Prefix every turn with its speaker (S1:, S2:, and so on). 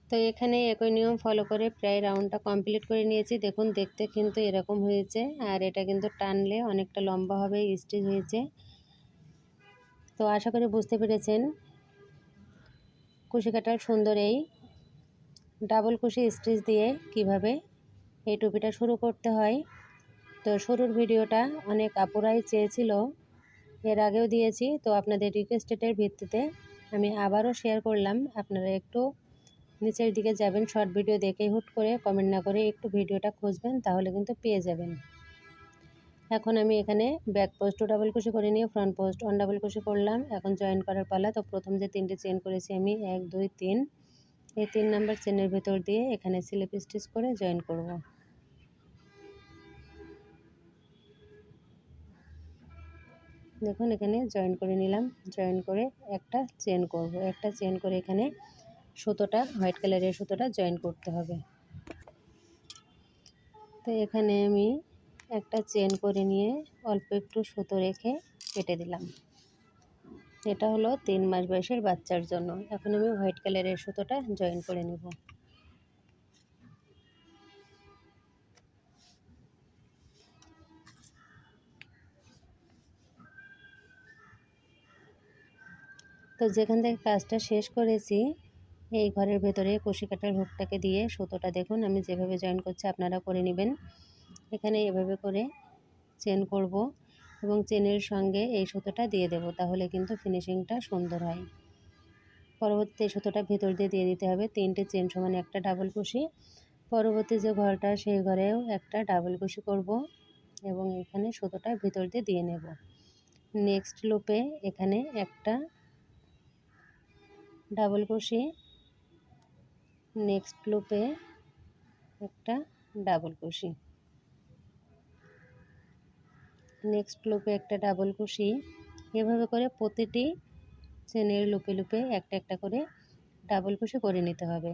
S1: তো এখানে একই নিয়ম ফলো করে প্রায় রাউন্ডটা কমপ্লিট করে নিয়েছি। দেখুন দেখতে কিন্তু এরকম হয়েছে, আর এটা কিন্তু টানলে অনেকটা লম্বা হবে, স্টিচ হয়েছে। তো আশা করি বুঝতে পেরেছেন কুশি কাটার সুন্দর এই ডাবল কুশি স্টিচ দিয়ে কিভাবে এই টুপিটা শুরু করতে হয়। তো শুরুর ভিডিওটা অনেক আপুরাই চেয়েছিল, এর আগেও দিয়েছি। তো আপনাদের রিকোয়েস্টের ভিত্তিতে আমি আবারও শেয়ার করলাম। আপনারা একটু নিচের দিকে যাবেন, শর্ট ভিডিও দেখে হুট করে কমেন্ট না করে একটু ভিডিওটা খুঁজবেন, তাহলে কিন্তু পেয়ে যাবেন। এখন আমি এখানে ব্যাক পোস্ট 2 ডাবল কুশি করে নিয়ে ফ্রন্ট পোস্ট 1 ডাবল কুশি করলাম। এখন জয়েন করার পালা। তো প্রথম যে 3টে চেন করেছি আমি 1 2 3, এই 3 নাম্বার চেনের ভেতর দিয়ে এখানে স্লিপ স্টিচ করে জয়েন করব। দেখুন এখানে জয়েন করে নিলাম, জয়েন করে একটা চেন করব, একটা চেন করে এখানে সুতোটা হোয়াইট কালারের সুতোটা জয়েন করতে হবে। তো এখানে আমি একটা চেন করে নিয়ে অল্প একটু সুতো রেখে কেটে দিলাম। এটা হলো 3 মাস বয়সের বাচ্চার জন্য। এখন আমি হোয়াইট কালারের সুতোটা জয়েন করে নেব। তো যেখান থেকে কাজটা শেষ করেছি এই ঘরের ভেতরে কুশি কাটার হুকটাকে দিয়ে সুতোটা দেখুন আমি যেভাবে জয়েন করছি আপনারা করে নেবেন। এখানে এভাবে করে চেন করব এবং চেনের সঙ্গে এই সুতোটা দিয়ে দেব, তাহলে কিন্তু ফিনিশিংটা সুন্দর হয়। পরবর্তীতে এই সুতোটা ভেতর দিয়ে দিতে হবে 3টে চেন সমান একটা ডাবল কুশি। পরবর্তী যে ঘরটা সেই ঘরেও একটা ডাবল কুশি করব এবং এখানে সুতোটা ভেতর দিয়ে নেব। নেক্সট লুপে এখানে একটা ডাবল কুশি, নেক্সট লুপে একটা ডাবল কুশি, নেক্সট লুপে একটা ডাবল কুশি। এভাবে করে প্রতিটি চেনের লুপে লুপে একটা একটা করে ডাবল কুশি করে নিতে হবে।